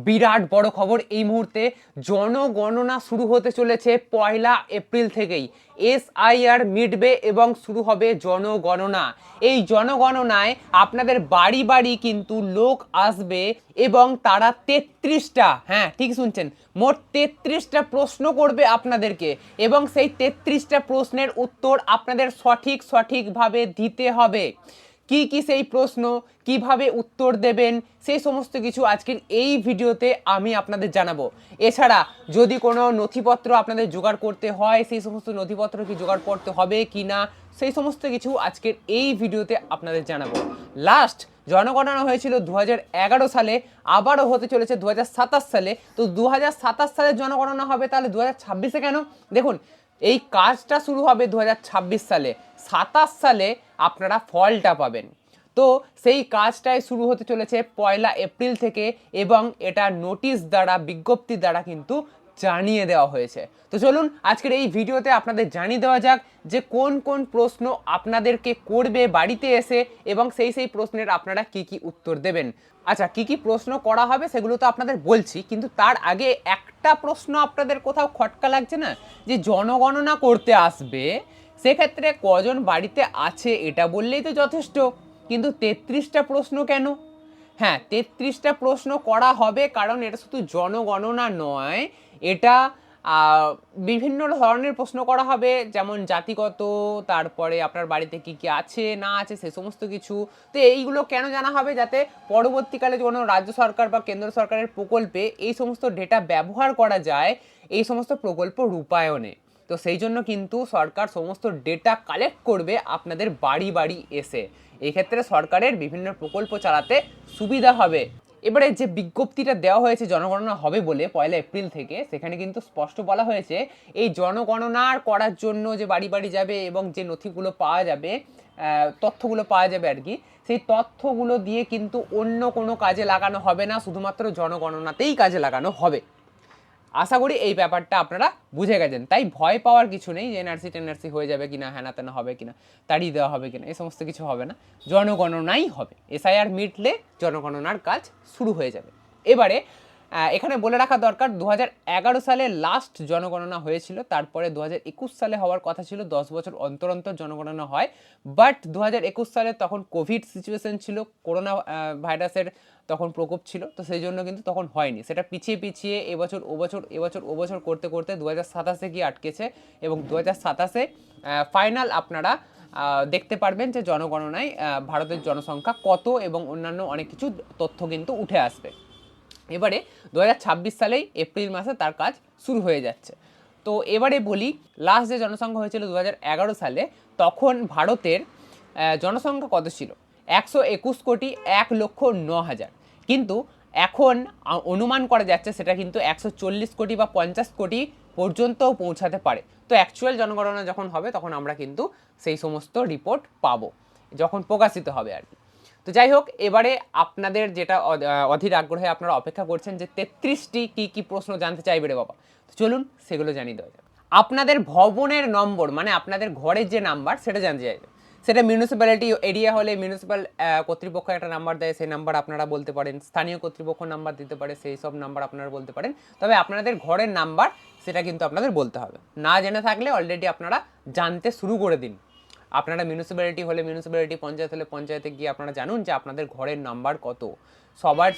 বিরাট বড় খবর এই মুহূর্তে। জনগণনা শুরু হতে চলেছে 1 এপ্রিল থেকেই। এসআইআর মিটবে এবং শুরু হবে জনগণনা। এই জনগণনায় আপনাদের বাড়ি বাড়ি কিন্তু লোক আসবে এবং তারা 33টা, হ্যাঁ ঠিক শুনছেন, মোট 33টা প্রশ্ন করবে আপনাদেরকে এবং সেই 33টা প্রশ্নের উত্তর আপনাদের সঠিকভাবে দিতে হবে। কি কি সেই প্রশ্ন, কিভাবে উত্তর দেবেন, সেই সমস্ত কিছু আজকের এই ভিডিওতে আমি আপনাদের জানাবো। এছাড়া যদি কোনো নথিপত্র আপনাদের জোগাড় করতে হয়, সেই সমস্ত নথিপত্র কি জোগাড় করতে হবে কি না, সেই সমস্ত কিছু আজকের এই ভিডিওতে আপনাদের জানাবো। লাস্ট জনগণনা হয়েছিল 2011 সালে, আবারও হতে চলেছে 2027 সালে। তো 2027 সালে জনগণনা হবে, তাহলে 2026-এ কেন? দেখুন, এই কাজটা শুরু হবে 2026 সালে, 27 সালে আপনারা ফলটা পাবেন। তো সেই কাজটাই শুরু হতে চলেছে 1 এপ্রিল থেকে এবং এটা নোটিশ দ্বারা, বিজ্ঞপ্তি দ্বারা কিন্তু জানিয়ে দেওয়া হয়েছে। তো চলুন আজকের এই ভিডিওতে আপনাদের জানিয়ে দেওয়া যাক যে কোন কোন প্রশ্ন আপনাদেরকে করবে বাড়িতে এসে এবং সেই প্রশ্নের আপনারা কি কি উত্তর দেবেন। আচ্ছা, কি কি প্রশ্ন করা হবে সেগুলো তো আপনাদের বলছি, কিন্তু তার আগে একটা প্রশ্ন আপনাদের কোথাও খটকা লাগছে না? যে জনগণনা করতে আসবে, সেক্ষেত্রে কজন বাড়িতে আছে এটা বললেই তো যথেষ্ট, কিন্তু 33টা প্রশ্ন কেন? হ্যাঁ, 33টা প্রশ্ন করা হবে কারণ এটা শুধু জনগণনা নয়, এটা বিভিন্ন ধরনের প্রশ্ন করা হবে, যেমন জাতিগত, তারপরে আপনার বাড়িতে কি কি আছে না আছে সে সমস্ত কিছু। তো এইগুলো কেন জানা হবে? যাতে পরবর্তীকালে কোনো রাজ্য সরকার বা কেন্দ্র সরকারের প্রকল্পে এই সমস্ত ডেটা ব্যবহার করা যায় এই সমস্ত প্রকল্প রূপায়ণে। তো সেই জন্য কিন্তু সরকার সমস্ত ডেটা কালেক্ট করবে আপনাদের বাড়ি বাড়ি এসে। এই ক্ষেত্রে সরকারের বিভিন্ন প্রকল্প চালাতে সুবিধা হবে। এবারে যে বিজ্ঞপ্তিটা দেওয়া হয়েছে জনগণনা হবে বলে 1 এপ্রিল থেকে, সেখানে কিন্তু স্পষ্ট বলা হয়েছে এই জনগণনার করার জন্য যে বাড়ি বাড়ি যাবে এবং যে নথিগুলো পাওয়া যাবে, তথ্যগুলো পাওয়া যাবে আর কি, সেই তথ্যগুলো দিয়ে কিন্তু অন্য কোনো কাজে লাগানো হবে না, শুধুমাত্র জনগণনাতেই কাজে লাগানো হবে। আশা করি এই ব্যাপারটা আপনারা বুঝে গেছেন। তাই ভয় পাওয়ার কিছু নেই যে এনআরসি টেনআরসি হয়ে যাবে কিনা, হ্যানা তেনা হবে কিনা, তাড়িয়ে দেওয়া হবে কিনা, এই সমস্ত কিছু হবে না। জনগণনাই হবে। এসআইআর মিটলে জনগণনার কাজ শুরু হয়ে যাবে। এবারে এখানে বলে রাখা দরকার, 2011 সালে লাস্ট জনগণনা হয়েছিল, তারপরে 2021 সালে হওয়ার কথা ছিল। 10 বছর অন্তর অন্তর জনগণনা হয়, বাট 2021 সালে তখন কোভিড সিচুয়েশন ছিল, করোনা ভাইরাসের তখন প্রকোপ ছিল, তো সেই জন্য কিন্তু তখন হয়নি। সেটা পিছিয়ে পিছিয়ে এবছর ও বছর করতে করতে 2027-এ গিয়ে আটকেছে এবং 2027-এ ফাইনাল আপনারা দেখতে পারবেন যে জনগণনায় ভারতের জনসংখ্যা কত এবং অন্যান্য অনেক কিছু তথ্য কিন্তু উঠে আসবে। এবারে 2026 সালেই এপ্রিল মাসে তার কাজ শুরু হয়ে যাচ্ছে। তো এবারে বলি, লাস্ট যে জনসংখ্যা হয়েছিল 2011 সালে, তখন ভারতের জনসংখ্যা কত ছিল? 121,01,09,000। কিন্তু এখন অনুমান করা যাচ্ছে সেটা কিন্তু 140 কোটি বা 50 কোটি পর্যন্তও পৌঁছাতে পারে। তো অ্যাকচুয়াল জনগণনা যখন হবে তখন আমরা কিন্তু সেই সমস্ত রিপোর্ট পাবো, যখন প্রকাশিত হবে আর কি। তো যাই হোক, এবারে আপনাদের যেটা অধীর আগ্রহে আপনারা অপেক্ষা করছেন যে 33টি কি প্রশ্ন জানতে চাইবে রে বাবা, তো চলুন সেগুলো জানিয়ে দেওয়া যাবে। আপনাদের ভবনের নম্বর, মানে আপনাদের ঘরের যে নাম্বার সেটা জানতে চাইবে। সেটা মিউনিসিপ্যালিটি এরিয়া হলে মিউনিসিপ্যাল কর্তৃপক্ষ একটা নাম্বার দেয়, সেই নাম্বার আপনারা বলতে পারেন। স্থানীয় কর্তৃপক্ষ নাম্বার দিতে পারে, সেই সব নাম্বার আপনারা বলতে পারেন। তবে আপনাদের ঘরের নাম্বার সেটা কিন্তু আপনাদের বলতে হবে। না জেনে থাকলে অলরেডি আপনারা জানতে শুরু করে দিন। আপনারা মিউনিসিপ্যালিটি হলে মিউনিসিপ্যালিটি, পঞ্চায়েত হলে পঞ্চায়েতে গিয়ে আপনারা জানুন যে আপনাদের ঘরের নাম্বার কত।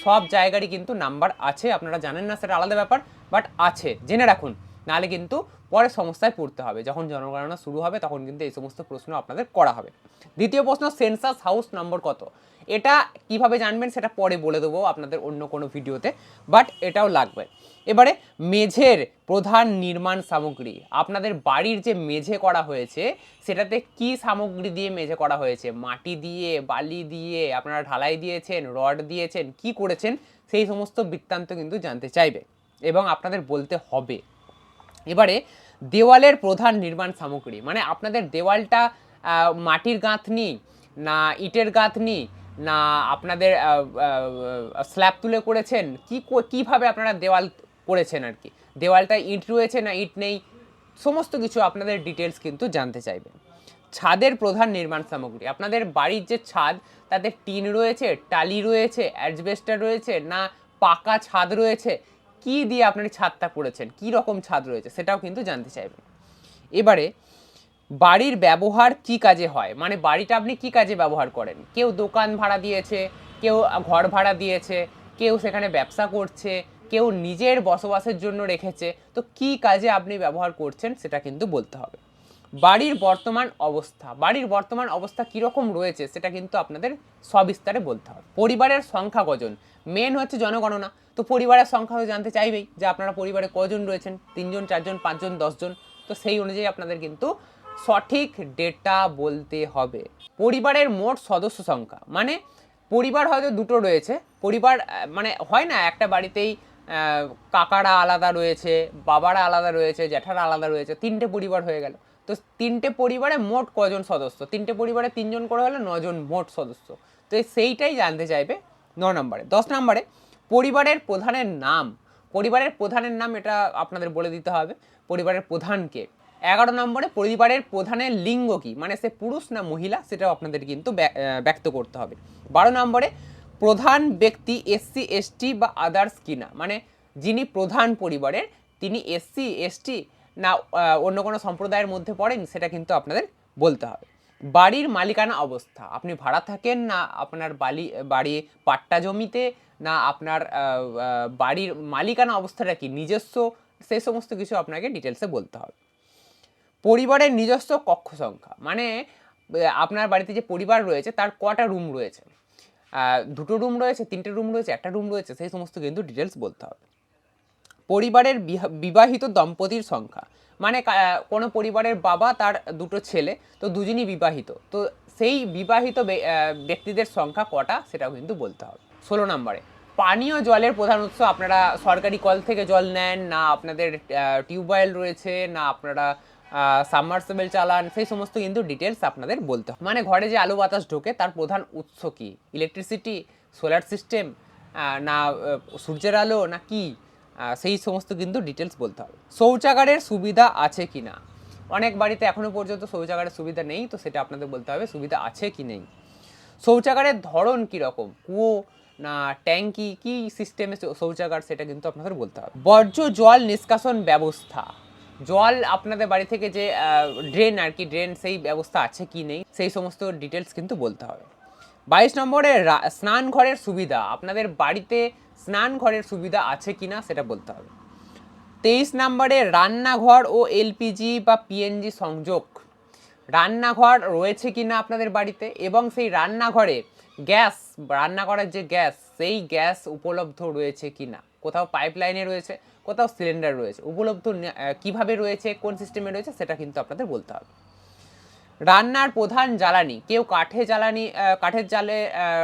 সব জায়গারই কিন্তু নাম্বার আছে, আপনারা জানেন না সেটা আলাদা ব্যাপার, বাট আছে, জেনে রাখুন। নাহলে কিন্তু পরে সমস্যায় পড়তে হবে। যখন জনগণনা শুরু হবে তখন কিন্তু এই সমস্ত প্রশ্ন আপনাদের করা হবে। দ্বিতীয় প্রশ্ন, সেন্সাস হাউস নম্বর কত? এটা কিভাবে জানবেন সেটা পরে বলে দেবো আপনাদের অন্য কোনো ভিডিওতে, বাট এটাও লাগবে। এবারে মেঝের প্রধান নির্মাণ সামগ্রী, আপনাদের বাড়ির যে মেঝে করা হয়েছে সেটাতে কি সামগ্রী দিয়ে মেঝে করা হয়েছে? মাটি দিয়ে, বালি দিয়ে, আপনারা ঢালাই দিয়েছেন, রড দিয়েছেন, কি করেছেন, সেই সমস্ত বৃত্তান্ত কিন্তু জানতে চাইবে এবং আপনাদের বলতে হবে। এবারে দেওয়ালের প্রধান নির্মাণ সামগ্রী, মানে আপনাদের দেওয়ালটা মাটির গাঁথনি না ইটের গাঁথনি না আপনাদের স্ল্যাব তুলে করেছেন, কিভাবে আপনারা দেওয়াল করেছেন আর কি, দেওয়ালটা ইট রয়েছে না ইট নেই, সমস্ত কিছু আপনাদের ডিটেলস কিন্তু জানতে চাইবে। ছাদের প্রধান নির্মাণ সামগ্রী, আপনাদের বাড়ির যে ছাদ তাতে টিন রয়েছে, টালি রয়েছে, অ্যাজবেস্টার রয়েছে না পাকা ছাদ রয়েছে, কি দিয়ে আপনার ছাদটা করেছেন, কি রকম ছাদ রয়েছে, সেটাও কিন্তু জানতে চাইবেন। এবারে বাড়ির ব্যবহার কি কাজে হয়, মানে বাড়িটা আপনি কি কাজে ব্যবহার করেন। কেউ দোকান ভাড়া দিয়েছে, কেউ ঘর ভাড়া দিয়েছে, কেউ সেখানে ব্যবসা করছে, কেউ নিজের বসবাসের জন্য রেখেছে, তো কি কাজে আপনি ব্যবহার করছেন সেটা কিন্তু বলতে হবে। বাড়ির বর্তমান অবস্থা, বাড়ির বর্তমান অবস্থা কীরকম রয়েছে সেটা কিন্তু আপনাদের সবিস্তারে বলতে হবে। পরিবারের সংখ্যা কজন, মেন হচ্ছে জনগণনা, তো পরিবারের সংখ্যা তো জানতে চাইবেই যে আপনারা পরিবারে কজন রয়েছেন, 3 জন 4 জন 5 জন 10 জন, তো সেই অনুযায়ী আপনাদের কিন্তু সঠিক ডেটা বলতে হবে। পরিবারের মোট সদস্য সংখ্যা, মানে পরিবার হয়তো দুটো রয়েছে, পরিবার মানে হয় না একটা বাড়িতেই কাকারা আলাদা রয়েছে, বাবারা আলাদা রয়েছে, জ্যাঠারা আলাদা রয়েছে, 3টে পরিবার হয়ে গেল। তো 3টে পরিবারে মোট কজন সদস্য, 3টে পরিবারে 3 জন করে হলে 9 জন মোট সদস্য, তো সেইটাই জানতে চাইবে 9 নম্বরে। 10 নম্বরে পরিবারের প্রধানের নাম, পরিবারের প্রধানের নাম এটা আপনাদের বলে দিতে হবে, পরিবারের প্রধানকে। 11 নম্বরে পরিবারের প্রধানের লিঙ্গ কি, মানে সে পুরুষ না মহিলা, সেটাও আপনাদের কিন্তু ব্যক্ত করতে হবে। 12 নম্বরে প্রধান ব্যক্তি এসসি এসটি বা আদার্স কিনা, মানে যিনি প্রধান পরিবারের তিনি এসসি এসটি না অন্য কোনো সম্প্রদায়ের মধ্যে পড়েন, সেটা কিন্তু আপনাদের বলতে হবে। বাড়ির মালিকানা অবস্থা, আপনি ভাড়া থাকেন না আপনার বাড়ি পাট্টা জমিতে, না আপনার বাড়ির মালিকানা অবস্থাটা কি নিজস্ব, সেই সমস্ত কিছু আপনাকে ডিটেলসে বলতে হবে। পরিবারের নিজস্ব কক্ষ সংখ্যা, মানে আপনার বাড়িতে যে পরিবার রয়েছে তার কটা রুম রয়েছে, 2টো রুম রয়েছে, 3টে রুম রয়েছে, 1টা রুম রয়েছে, সেই সমস্ত কিন্তু ডিটেলস বলতে হবে। পরিবারের বিবাহিত দম্পতির সংখ্যা, মানে কোনো পরিবারের বাবা তার 2টো ছেলে, তো দুজনই বিবাহিত, তো সেই বিবাহিত ব্যক্তিদের সংখ্যা কটা সেটাও কিন্তু বলতে হবে। 16 নম্বরে পানীয় জলের প্রধান উৎস, আপনারা সরকারি কল থেকে জল নেন না আপনাদের টিউবওয়েল রয়েছে, না আপনারা সাবমার্সিবল চালান, সেই সমস্ত কিন্তু ডিটেলস আপনাদের বলতে হবে। মানে ঘরে যে আলো বাতাস ঢোকে তার প্রধান উৎস কি, ইলেকট্রিসিটি, সোলার সিস্টেম, না সূর্যের আলো, না কি, সেই সমস্ত কিন্তু ডিটেলস বলতে হবে। শৌচাগারের সুবিধা আছে কি না, অনেক বাড়িতে এখনও পর্যন্ত শৌচাগারের সুবিধা নেই, তো সেটা আপনাদের বলতে হবে সুবিধা আছে কি নেই। শৌচাগারের ধরন কীরকম, কুয়ো না ট্যাঙ্কি, কি সিস্টেমে শৌচাগার, সেটা কিন্তু আপনাদের বলতে হবে। বর্জ্য জল নিষ্কাশন ব্যবস্থা, জল আপনাদের বাড়ি থেকে যে ড্রেন আর কি, ড্রেন সেই ব্যবস্থা আছে কি নেই, সেই সমস্ত ডিটেলস কিন্তু বলতে হবে। 22 নম্বরে স্নান ঘরের সুবিধা, আপনাদের বাড়িতে স্নান ঘরের সুবিধা আছে কিনা সেটা বলতে হবে। 23 নম্বরে রান্নাঘর ও এলপিজি বা পিএনজি সংযোগ, রান্নাঘর রয়েছে কিনা আপনাদের বাড়িতে, এবং সেই রান্নাঘরে গ্যাস, রান্না করার যে গ্যাস, সেই গ্যাস উপলব্ধ রয়েছে কিনা, কোথাও পাইপ লাইনে রয়েছে, কোথাও সিলিন্ডার রয়েছে, উপলব্ধ কিভাবে রয়েছে, কোন সিস্টেমে রয়েছে, সেটা কিন্তু আপনাদের বলতে হবে। রান্নার প্রধান জ্বালানি, কেউ কাঠের জালে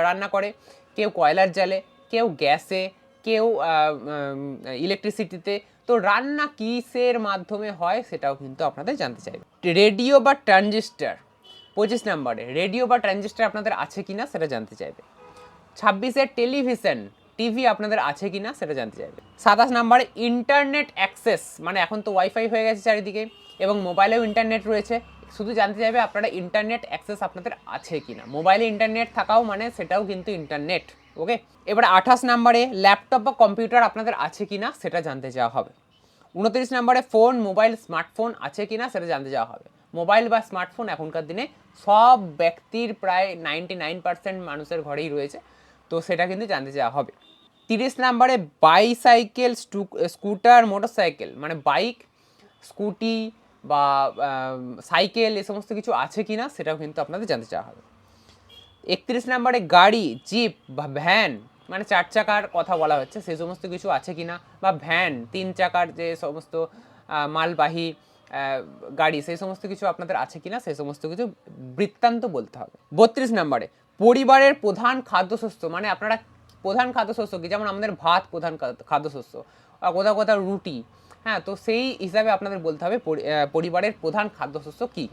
রান্না করে, কেউ কয়লার জালে, কেউ গ্যাসে, কেউ ইলেকট্রিসিটিতে, তো রান্না কিসের মাধ্যমে হয় সেটাও কিন্তু আপনাদের জানতে চাইবে। রেডিও বা ট্রানজিস্টার, 25 নম্বরে রেডিও বা ট্রানজিস্টার আপনাদের আছে কিনা সেটা জানতে চাইবে। 26 টেলিভিশন, টিভি আপনাদের আছে কিনা সেটা জানতে চাইবে। 27 নম্বরে ইন্টারনেট অ্যাক্সেস, মানে এখন তো ওয়াইফাই হয়ে গেছে চারিদিকে এবং মোবাইলেও ইন্টারনেট রয়েছে, শুধু জানতে চাইবে আপনারা ইন্টারনেট অ্যাক্সেস আপনাদের আছে কিনা, মোবাইলে ইন্টারনেট থাকাও মানে সেটাও কিন্তু ইন্টারনেট, ওকে। এবারে 28 নম্বরে ল্যাপটপ বা কম্পিউটার আপনাদের আছে কিনা সেটা জানতে চাওয়া হবে। 29 নম্বরে ফোন, মোবাইল, স্মার্টফোন আছে কিনা সেটা জানতে চাওয়া হবে। মোবাইল বা স্মার্টফোন এখনকার দিনে সব ব্যক্তির প্রায় 99% মানুষের ঘরেই রয়েছে, তো সেটা কিন্তু জানতে চাওয়া হবে। 30 নম্বরে বাইসাইকেল, স্কুটার, মোটরসাইকেল, মানে বাইক, স্কুটি বা সাইকেল, এই সমস্ত কিছু আছে কিনা সেটাও কিন্তু আপনাদের জানতে চাওয়া হবে। 31 নম্বরে গাড়ি, জিপ বা ভ্যান, মানে 4 চাকার কথা বলা হচ্ছে, সেই সমস্ত কিছু আছে কিনা, বা ভ্যান 3 চাকার যে সমস্ত মালবাহী গাড়ি, সেই সমস্ত কিছু আপনাদের আছে কিনা, সেই সমস্ত কিছু বৃত্তান্ত বলতে হবে। 32 নম্বরে পরিবারের প্রধান খাদ্যশস্য, মানে আপনারা প্রধান খাদ্যশস্য কি, যেমন আমাদের ভাত প্রধান খাদ্যশস্য, কোথাও কোথাও রুটি, হ্যাঁ, তো সেই হিসাবে আপনাদের বলতে হবে পরিবারের প্রধান খাদ্যশস্য কি।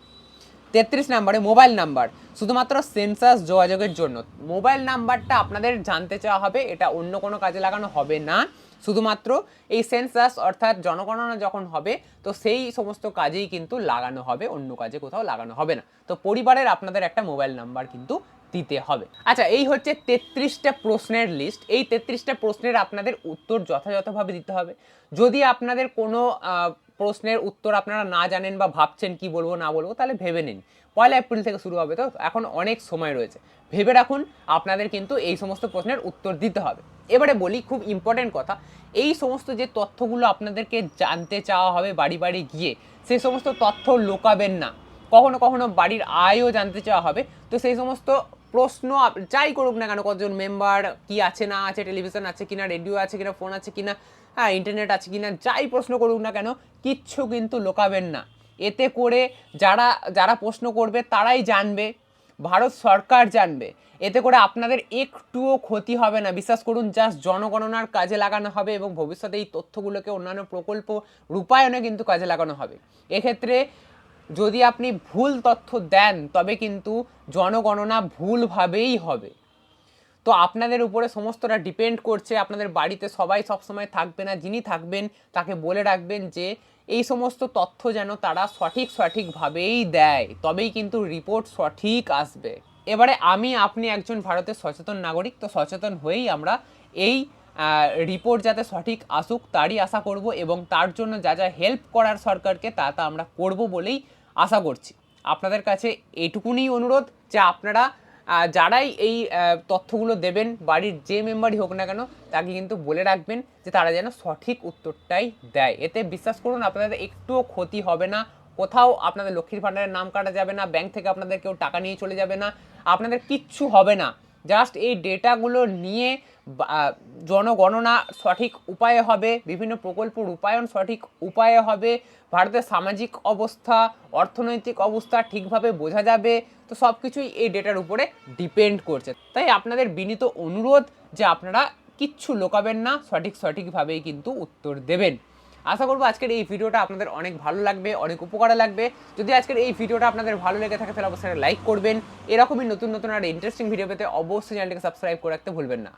33 নম্বরে মোবাইল নাম্বার, শুধুমাত্র সেন্সাস যোগাযোগের জন্য মোবাইল নাম্বারটা আপনাদের জানতে চাওয়া হবে, এটা অন্য কোনো কাজে লাগানো হবে না, শুধুমাত্র এই সেন্সাস অর্থাৎ জনগণনা যখন হবে তো সেই সমস্ত কাজেই কিন্তু লাগানো হবে, অন্য কাজে কোথাও লাগানো হবে না। তো পরিবারের আপনাদের একটা মোবাইল নাম্বার কিন্তু দিতে হবে। আচ্ছা, এই হচ্ছে 33টা প্রশ্নের লিস্ট। এই 33টা প্রশ্নের আপনাদের উত্তর যথাযথভাবে দিতে হবে। যদি আপনাদের কোনো প্রশ্নের উত্তর আপনারা না জানেন বা ভাবছেন কি বলবো না বলবো, তাহলে ভেবে নিন। 1 এপ্রিল থেকে শুরু হবে, তো এখন অনেক সময় রয়েছে, ভেবে রাখুন। আপনাদের কিন্তু এই সমস্ত প্রশ্নের উত্তর দিতে হবে। এবারে বলি খুব ইম্পর্টেন্ট কথা, এই সমস্ত যে তথ্যগুলো আপনাদেরকে জানতে চাওয়া হবে বাড়ি বাড়ি গিয়ে, সেই সমস্ত তথ্য লোকাবেন না। কখনো কখনো বাড়ির আয়ও জানতে চাওয়া হবে, তো সেই সমস্ত প্রশ্ন যাই করুক না কেন, কতজন মেম্বার, কি আছে না আছে, টেলিভিশন আছে কিনা, রেডিও আছে কিনা, ফোন আছে কিনা, হ্যাঁ ইন্টারনেট আছে কিনা, যাই প্রশ্ন করুক না কেন, কিচ্ছু কিন্তু লোকাবেন না। এতে করে যারা যারা প্রশ্ন করবে তারাই জানবে, ভারত সরকার জানবে। এতে করে আপনাদের একটুও ক্ষতি হবে না, বিশ্বাস করুন। জাস্ট জনগণনার কাজে লাগানো হবে এবং ভবিষ্যতে এই তথ্যগুলোকে অন্যান্য প্রকল্প রূপায়ণে কিন্তু কাজে লাগানো হবে। এক্ষেত্রে যদি আপনি ভুল তথ্য দেন, তবে কিন্তু জনগণনা ভুলভাবেই হবে। তো আপনাদের উপরে সমস্তটা ডিপেন্ড করছে। আপনাদের বাড়িতে সবাই সবসময় থাকবে না, যিনি থাকবেন তাকে বলে রাখবেন যে এই সমস্ত তথ্য যেন তারা সঠিকভাবেই দেয়, তবেই কিন্তু রিপোর্ট সঠিক আসবে। এবারে আপনি একজন ভারতের সচেতন নাগরিক, তো সচেতন হয়েই আমরা এই রিপোর্ট যাতে সঠিক আসুক তারই আশা করব, এবং তার জন্য যা যা হেল্প করার সরকারকে তা আমরা করব বলেই আশা করছি। আপনাদের কাছে এইটুকুনি অনুরোধ যে আপনারা যারাই এই তথ্যগুলো দেবেন, বাড়ির যে মেম্বারই হোক না কেন, তাকে কিন্তু বলে রাখবেন যে তারা যেন সঠিক উত্তরটাই দেয়। এতে বিশ্বাস করুন আপনাদের একটুও ক্ষতি হবে না, কোথাও আপনাদের লক্ষ্মীর ভাণ্ডারের নাম কাটা যাবে না, ব্যাংক থেকে আপনাদের কেউ টাকা নিয়ে চলে যাবে না, আপনাদের কিচ্ছু হবে না। জাস্ট এই ডেটাগুলো নিয়ে জনগণনা সঠিক উপায়ে হবে, বিভিন্ন প্রকল্প রূপায়ণ সঠিক উপায়ে হবে, ভারতের সামাজিক অবস্থা, অর্থনৈতিক অবস্থা ঠিকভাবে বোঝা যাবে। তো সব কিছুই এই ডেটার উপরে ডিপেন্ড করছে। তাই আপনাদের বিনীত অনুরোধ যে আপনারা কিচ্ছু লোকাবেন না, সঠিকভাবেই কিন্তু উত্তর দেবেন। আশা করবো আজকের এই ভিডিওটা আপনাদের অনেক ভালো লাগবে, অনেক উপকারে লাগবে। যদি আজকের এই ভিডিওটা আপনাদের ভালো লেগে থাকে তাহলে অবশ্যই লাইক করবেন। এরকমই নতুন আর ইন্টারেস্টিং ভিডিও পেতে অবশ্যই চ্যানেলটিকে সাবস্ক্রাইব করে রাখতে ভুলবেন না।